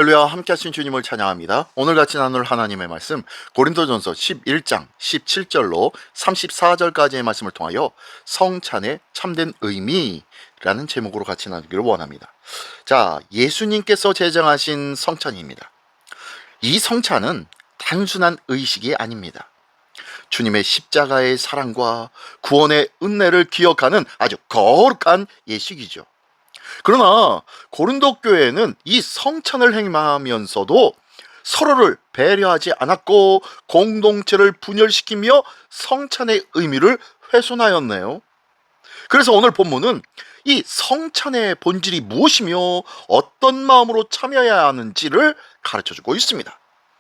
할렐루야, 함께 하신 주님을 찬양합니다. 오늘 같이 나눌 하나님의 말씀 고린도전서 11장 17절로 34절까지의 말씀을 통하여 성찬의 참된 의미라는 제목으로 같이 나누기를 원합니다. 자, 예수님께서 제정하신 성찬입니다. 이 성찬은 단순한 의식이 아닙니다. 주님의 십자가의 사랑과 구원의 은혜를 기억하는 아주 거룩한 예식이죠. 그러나 고린도 교회는 이 성찬을 행하면서도 서로를 배려하지 않았고 공동체를 분열시키며 성찬의 의미를 훼손하였네요. 그래서 오늘 본문은 이 성찬의 본질이 무엇이며 어떤 마음으로 참여해야 하는지를 가르쳐주고 있습니다.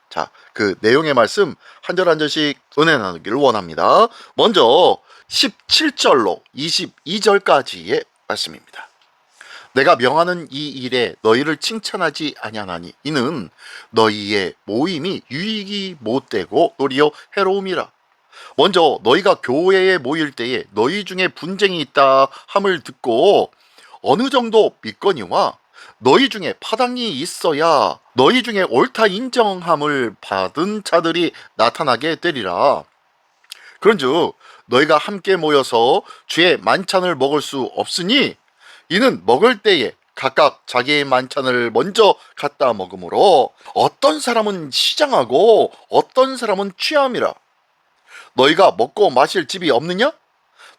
자, 그 내용의 말씀 한 절 한 절씩 은혜 나누기를 원합니다. 먼저 17절로 22절까지의 말씀입니다. 내가 명하는 이 일에 너희를 칭찬하지 아니하나니 이는 너희의 모임이 유익이 못되고 도리어 해로움이라. 먼저 너희가 교회에 모일 때에 너희 중에 분쟁이 있다 함을 듣고 어느 정도 믿거니와 너희 중에 파당이 있어야 너희 중에 옳다 인정함을 받은 자들이 나타나게 되리라. 그런즉 너희가 함께 모여서 주의 만찬을 먹을 수 없으니 이는 먹을 때에 각각 자기의 만찬을 먼저 갖다 먹으므로 어떤 사람은 시장하고 어떤 사람은 취함이라. 너희가 먹고 마실 집이 없느냐?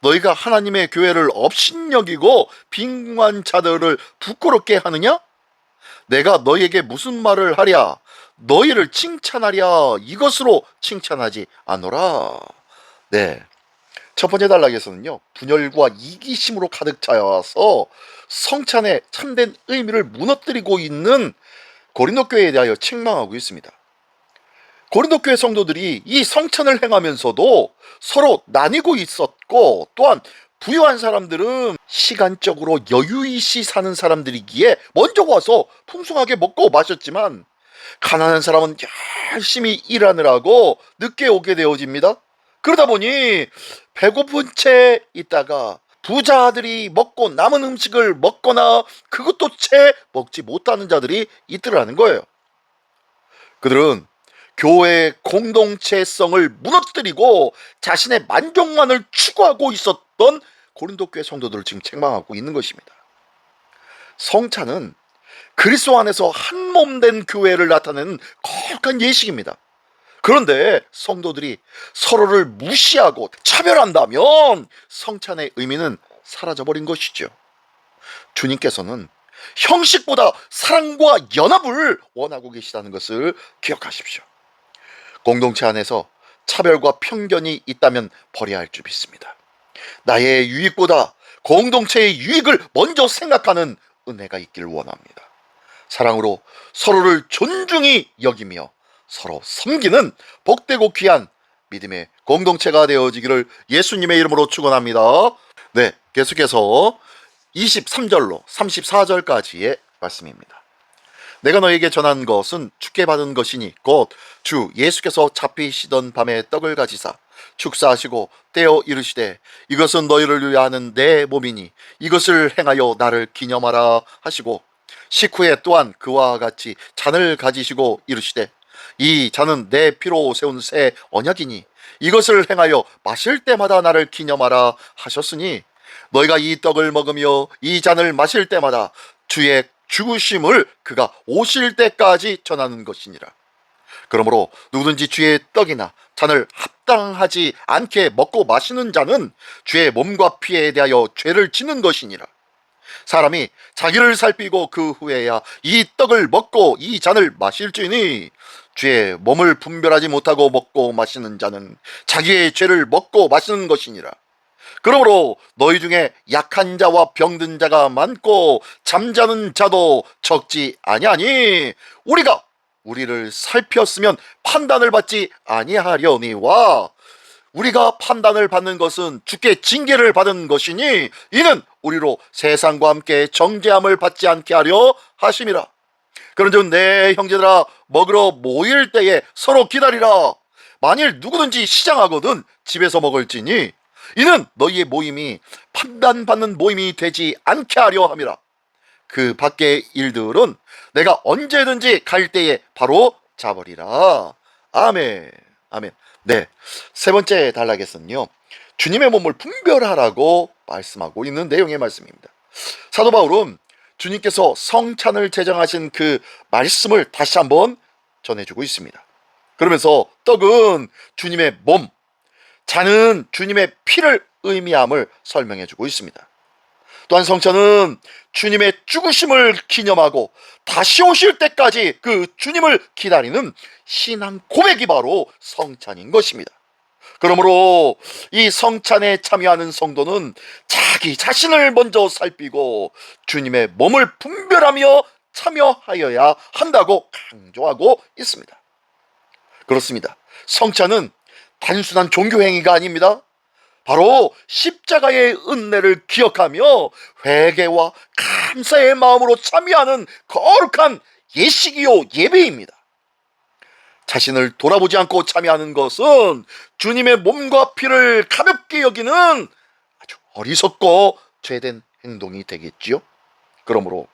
너희가 하나님의 교회를 업신여기고 빈궁한 자들을 부끄럽게 하느냐? 내가 너희에게 무슨 말을 하랴? 너희를 칭찬하랴? 이것으로 칭찬하지 않노라. 네. 첫 번째 단락에서는요, 분열과 이기심으로 가득 차여서 성찬의 참된 의미를 무너뜨리고 있는 고린도 교회에 대하여 책망하고 있습니다. 고린도 교회 성도들이 이 성찬을 행하면서도 서로 나뉘고 있었고, 또한 부유한 사람들은 시간적으로 여유있이 사는 사람들이기에 먼저 와서 풍성하게 먹고 마셨지만, 가난한 사람은 열심히 일하느라고 늦게 오게 되어집니다. 그러다 보니 배고픈 채 있다가 부자들이 먹고 남은 음식을 먹거나 그것도 채 먹지 못하는 자들이 있더라는 거예요. 그들은 교회의 공동체성을 무너뜨리고 자신의 만족만을 추구하고 있었던 고린도 교회 성도들을 지금 책망하고 있는 것입니다. 성찬은 그리스도 안에서 한몸된 교회를 나타내는 거룩한 예식입니다. 그런데 성도들이 서로를 무시하고 차별한다면 성찬의 의미는 사라져버린 것이죠. 주님께서는 형식보다 사랑과 연합을 원하고 계시다는 것을 기억하십시오. 공동체 안에서 차별과 편견이 있다면 버려야 할 줄 믿습니다. 나의 유익보다 공동체의 유익을 먼저 생각하는 은혜가 있기를 원합니다. 사랑으로 서로를 존중히 여기며 서로 섬기는 복되고 귀한 믿음의 공동체가 되어지기를 예수님의 이름으로 축원합니다. 네, 계속해서 23절로 34절까지의 말씀입니다. 내가 너에게 전한 것은 주께 받은 것이니 곧 주 예수께서 잡히시던 밤에 떡을 가지사 축사하시고 떼어 이르시되 이것은 너희를 위하는 내 몸이니 이것을 행하여 나를 기념하라 하시고 식후에 또한 그와 같이 잔을 가지시고 이르시되 이 잔은 내 피로 세운 새 언약이니 이것을 행하여 마실 때마다 나를 기념하라 하셨으니 너희가 이 떡을 먹으며 이 잔을 마실 때마다 주의 죽으심을 그가 오실 때까지 전하는 것이니라. 그러므로 누구든지 주의 떡이나 잔을 합당하지 않게 먹고 마시는 자는 주의 몸과 피에 대하여 죄를 짓는 것이니라. 사람이 자기를 살피고 그 후에야 이 떡을 먹고 이 잔을 마실지니 주의 몸을 분별하지 못하고 먹고 마시는 자는 자기의 죄를 먹고 마시는 것이니라. 그러므로 너희 중에 약한 자와 병든 자가 많고 잠자는 자도 적지 아니하니 우리가 우리를 살폈으면 판단을 받지 아니하려니와 우리가 판단을 받는 것은 주께 징계를 받은 것이니 이는 우리로 세상과 함께 정죄함을 받지 않게 하려 하심이라. 그런즉 내 형제들아 먹으러 모일 때에 서로 기다리라. 만일 누구든지 시장하거든 집에서 먹을지니 이는 너희의 모임이 판단받는 모임이 되지 않게 하려 함이라. 그 밖의 일들은 내가 언제든지 갈 때에 바로 자버리라. 아멘. 아멘. 네, 세 번째 단락에서는요, 주님의 몸을 분별하라고 말씀하고 있는 내용의 말씀입니다. 사도 바울은 주님께서 성찬을 제정하신 그 말씀을 다시 한번 전해주고 있습니다. 그러면서 떡은 주님의 몸, 잔은 주님의 피를 의미함을 설명해주고 있습니다. 또한 성찬은 주님의 죽으심을 기념하고 다시 오실 때까지 그 주님을 기다리는 신앙 고백이 바로 성찬인 것입니다. 그러므로 이 성찬에 참여하는 성도는 자기 자신을 먼저 살피고 주님의 몸을 분별하며 참여하여야 한다고 강조하고 있습니다. 그렇습니다. 성찬은 단순한 종교 행위가 아닙니다. 바로 십자가의 은혜를 기억하며 회개와 감사의 마음으로 참여하는 거룩한 예식이요 예배입니다. 자신을 돌아보지 않고 참여하는 것은 주님의 몸과 피를 가볍게 여기는 아주 어리석고 죄된 행동이 되겠지요. 그러므로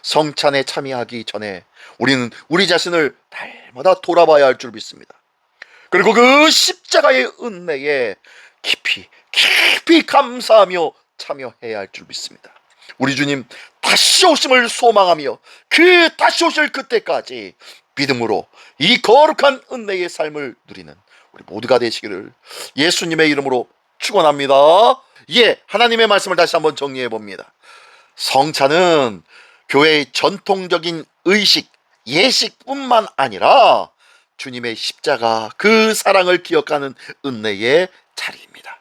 성찬에 참여하기 전에 우리는 우리 자신을 날마다 돌아봐야 할 줄 믿습니다. 그리고 그 십자가의 은혜에 깊이 감사하며 참여해야 할 줄 믿습니다. 우리 주님 다시 오심을 소망하며 그 다시 오실 그때까지 믿음으로 이 거룩한 은혜의 삶을 누리는 우리 모두가 되시기를 예수님의 이름으로 축원합니다. 예, 하나님의 말씀을 다시 한번 정리해 봅니다. 성찬은 교회의 전통적인 의식, 예식뿐만 아니라 주님의 십자가, 그 사랑을 기억하는 은혜의 자리입니다.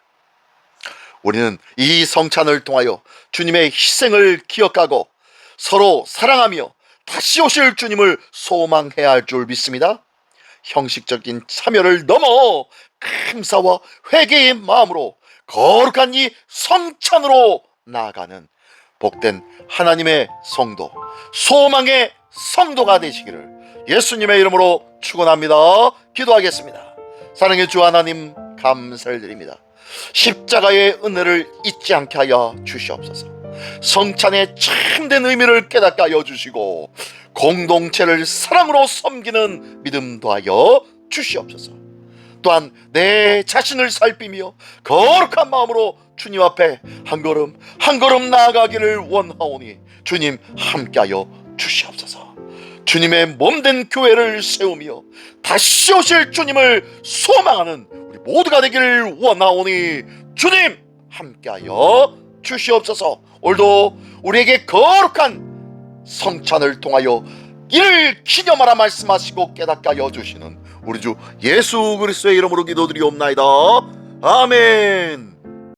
우리는 이 성찬을 통하여 주님의 희생을 기억하고 서로 사랑하며 다시 오실 주님을 소망해야 할 줄 믿습니다. 형식적인 참여를 넘어 감사와 회개의 마음으로 거룩한 이 성찬으로 나아가는 복된 하나님의 성도, 소망의 성도가 되시기를 예수님의 이름으로 축원합니다. 기도하겠습니다. 사랑의 주 하나님, 감사를 드립니다. 십자가의 은혜를 잊지 않게 하여 주시옵소서. 성찬의 참된 의미를 깨닫게 하여 주시고 공동체를 사랑으로 섬기는 믿음 더하여 주시옵소서. 또한 내 자신을 살피며 거룩한 마음으로 주님 앞에 한 걸음 한 걸음 나아가기를 원하오니 주님 함께하여 주시옵소서. 주님의 몸된 교회를 세우며 다시 오실 주님을 소망하는 우리 모두가 되기를 원하오니 주님 함께하여 주시옵소서. 오늘도 우리에게 거룩한 성찬을 통하여 이를 기념하라 말씀하시고 깨닫게 하여 주시는 우리 주 예수 그리스도의 이름으로 기도드리옵나이다. 아멘.